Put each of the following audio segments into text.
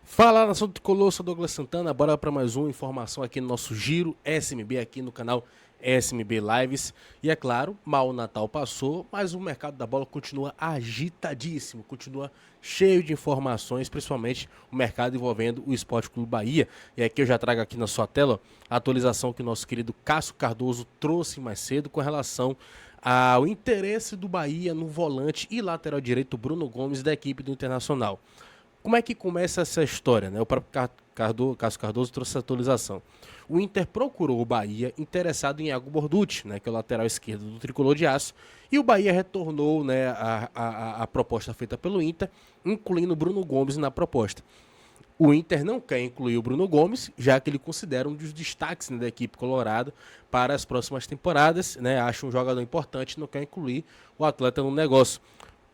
Fala, nação tricolor, sou Douglas Santana, bora para mais uma informação aqui no nosso Giro SMB, aqui no canal SMB Lives. E é claro, mal o Natal passou, mas o mercado da bola continua agitadíssimo, continua cheio de informações, principalmente o mercado envolvendo o Esporte Clube Bahia. E aqui eu já trago aqui na sua tela a atualização que o nosso querido Cássio Cardoso trouxe mais cedo com relação ao interesse do Bahia no volante e lateral direito Bruno Gomes da equipe do Internacional. Como é que começa essa história, né? O próprio Cássio Cardoso trouxe essa atualização. O Inter procurou o Bahia interessado em Iago Borducci, né, que é o lateral esquerdo do Tricolor de Aço, e o Bahia retornou, né, a proposta feita pelo Inter, incluindo o Bruno Gomes na proposta. O Inter não quer incluir o Bruno Gomes, já que ele considera um dos destaques, né, da equipe colorada para as próximas temporadas, né? Acha um jogador importante e não quer incluir o atleta no negócio.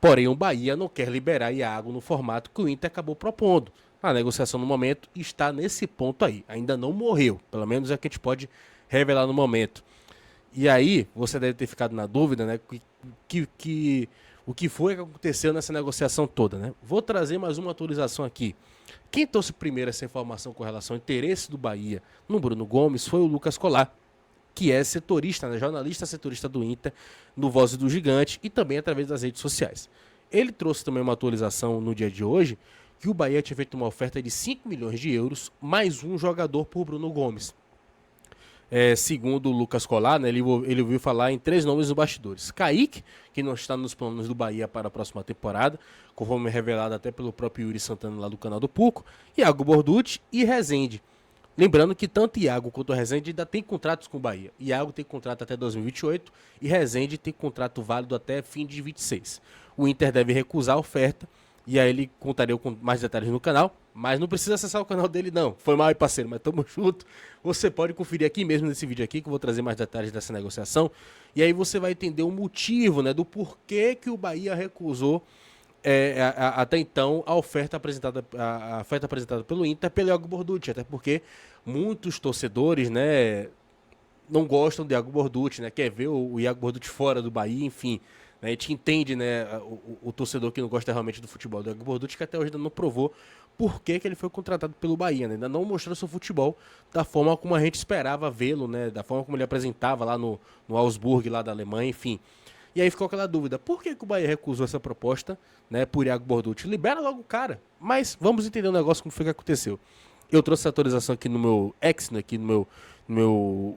Porém, o Bahia não quer liberar Iago no formato que o Inter acabou propondo. A negociação no momento está nesse ponto aí. Ainda não morreu. Pelo menos é o que a gente pode revelar no momento. E aí, você deve ter ficado na dúvida, né? O que foi que aconteceu nessa negociação toda, né? Vou trazer mais uma atualização aqui. Quem trouxe primeiro essa informação com relação ao interesse do Bahia no Bruno Gomes foi o Lucas Colar, que é setorista, né, jornalista setorista do Inter, no Voz do Gigante e também através das redes sociais. Ele trouxe também uma atualização no dia de hoje, que o Bahia tinha feito uma oferta de 5 milhões de euros, mais um jogador por Bruno Gomes. Segundo o Lucas Colar, né, ele ouviu falar em 3 nomes nos bastidores. Kaique, que não está nos planos do Bahia para a próxima temporada, conforme revelado até pelo próprio Yuri Santana lá do canal do Puco, Iago Borducci e Rezende. Lembrando que tanto Iago quanto o Rezende ainda tem contratos com o Bahia. Iago tem contrato até 2028 e Rezende tem contrato válido até fim de 26. O Inter deve recusar a oferta e aí ele contaria com mais detalhes no canal, mas não precisa acessar o canal dele não. Foi mal aí, parceiro, mas tamo junto. Você pode conferir aqui mesmo nesse vídeo aqui que eu vou trazer mais detalhes dessa negociação e aí você vai entender o motivo, né, do porquê que o Bahia recusou até então a oferta apresentada pelo Inter pelo Iago Borducci, até porque muitos torcedores, né, não gostam do Iago Borducci, né, quer ver o Iago Borducci fora do Bahia, enfim, né, a gente entende, né, o torcedor que não gosta realmente do futebol do Iago Borducci, que até hoje ainda não provou por que ele foi contratado pelo Bahia, né, ainda não mostrou seu futebol da forma como a gente esperava vê-lo, né, da forma como ele apresentava lá no Augsburg, lá da Alemanha, enfim. E aí ficou aquela dúvida, por que o Bahia recusou essa proposta, né, por Iago Borducci? Libera logo o cara, mas vamos entender o negócio, como foi que aconteceu. Eu trouxe essa atualização aqui no meu X, né, aqui no meu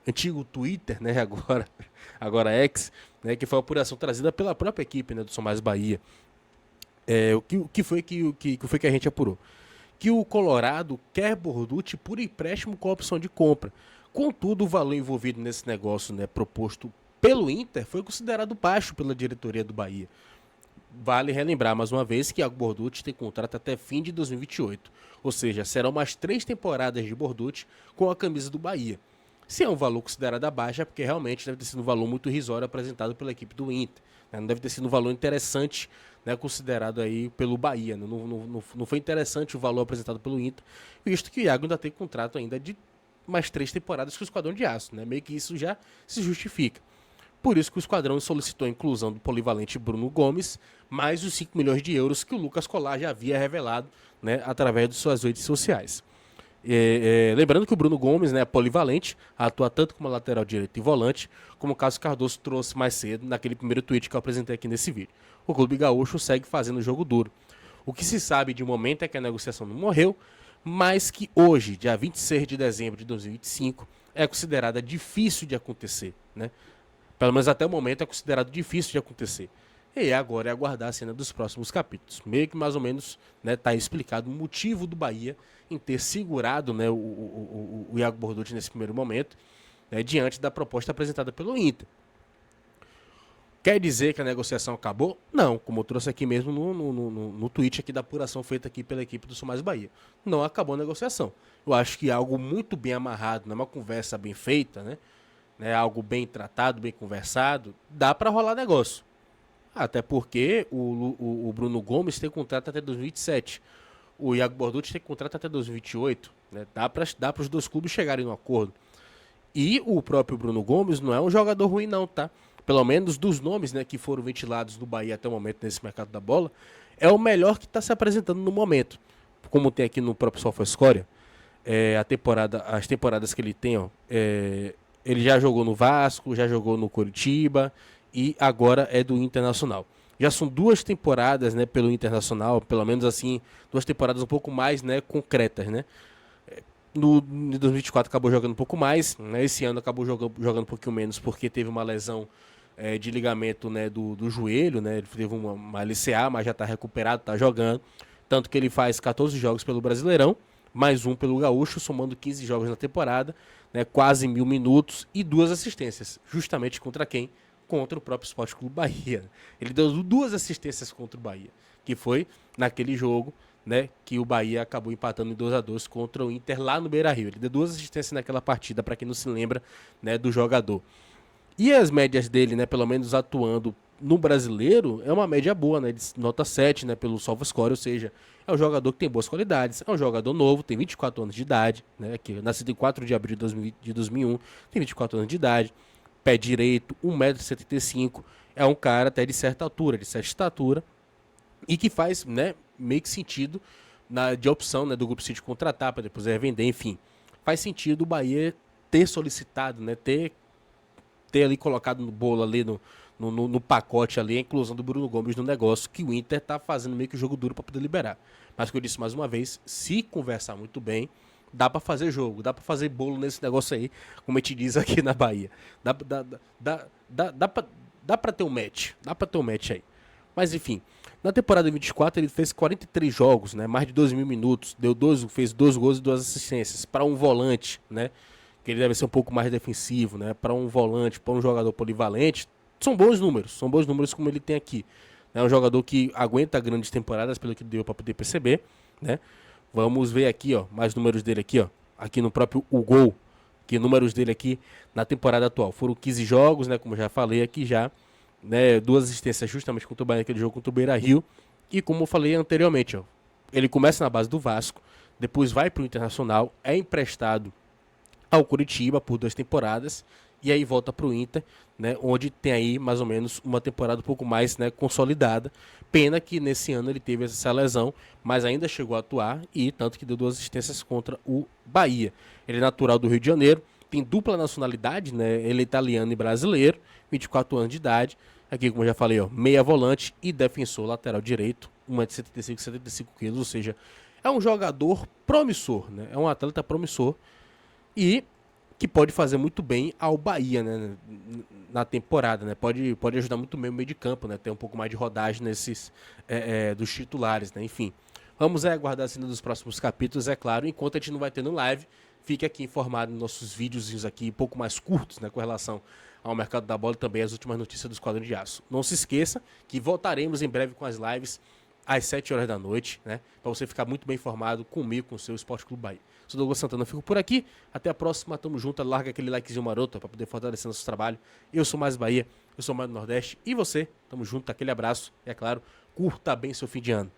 antigo Twitter, né, agora X, né, que foi uma apuração trazida pela própria equipe, né, do São Mais Bahia. O que foi que a gente apurou? Que o Colorado quer Borducci por empréstimo com a opção de compra. Contudo, o valor envolvido nesse negócio, né, proposto pelo Inter foi considerado baixo pela diretoria do Bahia. Vale relembrar mais uma vez que Iago Borducci tem contrato até fim de 2028, ou seja, serão mais 3 temporadas de Borducci com a camisa do Bahia. Se é um valor considerado baixo, é porque realmente deve ter sido um valor muito irrisório apresentado pela equipe do Inter, né? Não deve ter sido um valor interessante, né, considerado aí pelo Bahia. Não foi interessante o valor apresentado pelo Inter, visto que o Iago ainda tem contrato ainda de mais 3 temporadas com o Esquadrão de Aço, né? Meio que isso já se justifica. Por isso que o Esquadrão solicitou a inclusão do polivalente Bruno Gomes, mais os 5 milhões de euros que o Lucas Colar já havia revelado, né, através de suas redes sociais. Lembrando que o Bruno Gomes, né, é polivalente, atua tanto como lateral direito e volante, como o Cássio Cardoso trouxe mais cedo naquele primeiro tweet que eu apresentei aqui nesse vídeo. O Clube Gaúcho segue fazendo jogo duro. O que se sabe de momento é que a negociação não morreu, mas que hoje, dia 26 de dezembro de 2025, é considerada difícil de acontecer, né? Pelo menos até o momento é considerado difícil de acontecer. E agora é aguardar a cena dos próximos capítulos. Meio que mais ou menos, né, tá explicado o motivo do Bahia em ter segurado, né, o Iago Borducci nesse primeiro momento, né, diante da proposta apresentada pelo Inter. Quer dizer que a negociação acabou? Não, como eu trouxe aqui mesmo no tweet aqui da apuração feita aqui pela equipe do São Mais Bahia. Não acabou a negociação. Eu acho que é algo muito bem amarrado, né, uma conversa bem feita, né, algo bem tratado, bem conversado, dá para rolar negócio. Até porque o Bruno Gomes tem contrato até 2027. O Iago Borducci tem contrato até 2028. Né? Dá para os dois clubes chegarem no acordo. E o próprio Bruno Gomes não é um jogador ruim não, tá? Pelo menos dos nomes, né, que foram ventilados do Bahia até o momento nesse mercado da bola, é o melhor que está se apresentando no momento. como tem aqui no próprio SofaScore, as temporadas que ele tem, ó, ele já jogou no Vasco, já jogou no Coritiba e agora é do Internacional. Já são 2 temporadas, né, pelo Internacional, pelo menos assim, 2 temporadas um pouco mais, né, concretas, né. Em 2024 acabou jogando um pouco mais, né, esse ano acabou jogando um pouquinho menos porque teve uma lesão de ligamento, né, do joelho, né, ele teve uma LCA, mas já está recuperado, está jogando, tanto que ele faz 14 jogos pelo Brasileirão, mais um pelo Gaúcho, somando 15 jogos na temporada, né, quase 1.000 minutos e 2 assistências, justamente contra quem? Contra o próprio Sport Clube Bahia. Ele deu 2 assistências contra o Bahia, que foi naquele jogo, né, que o Bahia acabou empatando em 2-2 contra o Inter lá no Beira-Rio. Ele deu 2 assistências naquela partida, para quem não se lembra, né, do jogador. E as médias dele, né, pelo menos atuando no Brasileiro, é uma média boa, né, de nota 7, né, pelo SofaScore, ou seja, é um jogador que tem boas qualidades, é um jogador novo, tem 24 anos de idade, né, que nascido em 4 de abril de 2001, tem 24 anos de idade, pé direito, 1,75 m, é um cara até de certa altura, de certa estatura, e que faz, né, meio que sentido de opção, né, do Grupo City contratar para depois revender, enfim. Faz sentido o Bahia ter solicitado, né, ter ali colocado no bolo ali no pacote ali a inclusão do Bruno Gomes no negócio, que o Inter tá fazendo meio que o jogo duro para poder liberar. Mas como eu disse mais uma vez, se conversar muito bem, dá para fazer jogo, dá para fazer bolo nesse negócio aí, como a gente diz aqui na Bahia. Dá para ter um match, aí. Mas enfim, na temporada 24 ele fez 43 jogos, né, mais de 2.000 minutos, fez 2 gols e 2 assistências para um volante, né, que ele deve ser um pouco mais defensivo, né, para um volante, para um jogador polivalente. São bons números como ele tem aqui. É um jogador que aguenta grandes temporadas, pelo que deu para poder perceber, né? Vamos ver aqui, ó, mais números dele aqui, ó, aqui no próprio Gol, que números dele aqui na temporada atual. Foram 15 jogos, né, como eu já falei aqui já, né, 2 assistências justamente contra o Bahia, aquele jogo contra o Beira-Rio, e como eu falei anteriormente, ó, ele começa na base do Vasco, depois vai para o Internacional, é emprestado ao Coritiba por 2 temporadas, e aí volta para o Inter, né, onde tem aí mais ou menos uma temporada um pouco mais, né, consolidada. Pena que nesse ano ele teve essa lesão, mas ainda chegou a atuar, e tanto que deu 2 assistências contra o Bahia. Ele é natural do Rio de Janeiro, tem dupla nacionalidade, né, ele é italiano e brasileiro, 24 anos de idade. Aqui, como eu já falei, ó, meia volante e defensor lateral direito, 1,75 m, 75 kg, ou seja, é um jogador promissor, né, é um atleta promissor, e que pode fazer muito bem ao Bahia, né, na temporada, né, pode ajudar muito bem o meio de campo, né, ter um pouco mais de rodagem nesses dos titulares, né, enfim. Vamos aguardar a cena dos próximos capítulos, é claro, enquanto a gente não vai ter no live, fique aqui informado nos nossos videozinhos aqui, um pouco mais curtos, né, com relação ao mercado da bola e também as últimas notícias dos quadros de aço. Não se esqueça que voltaremos em breve com as lives às 7 horas da noite, né, para você ficar muito bem informado comigo, com o seu Esporte Clube Bahia. Sou Douglas Santana, fico por aqui. Até a próxima, tamo junto. Larga aquele likezinho maroto para poder fortalecer nosso trabalho. Eu sou mais Bahia, eu sou mais do Nordeste. E você, tamo junto, aquele abraço. E é claro, curta bem seu fim de ano.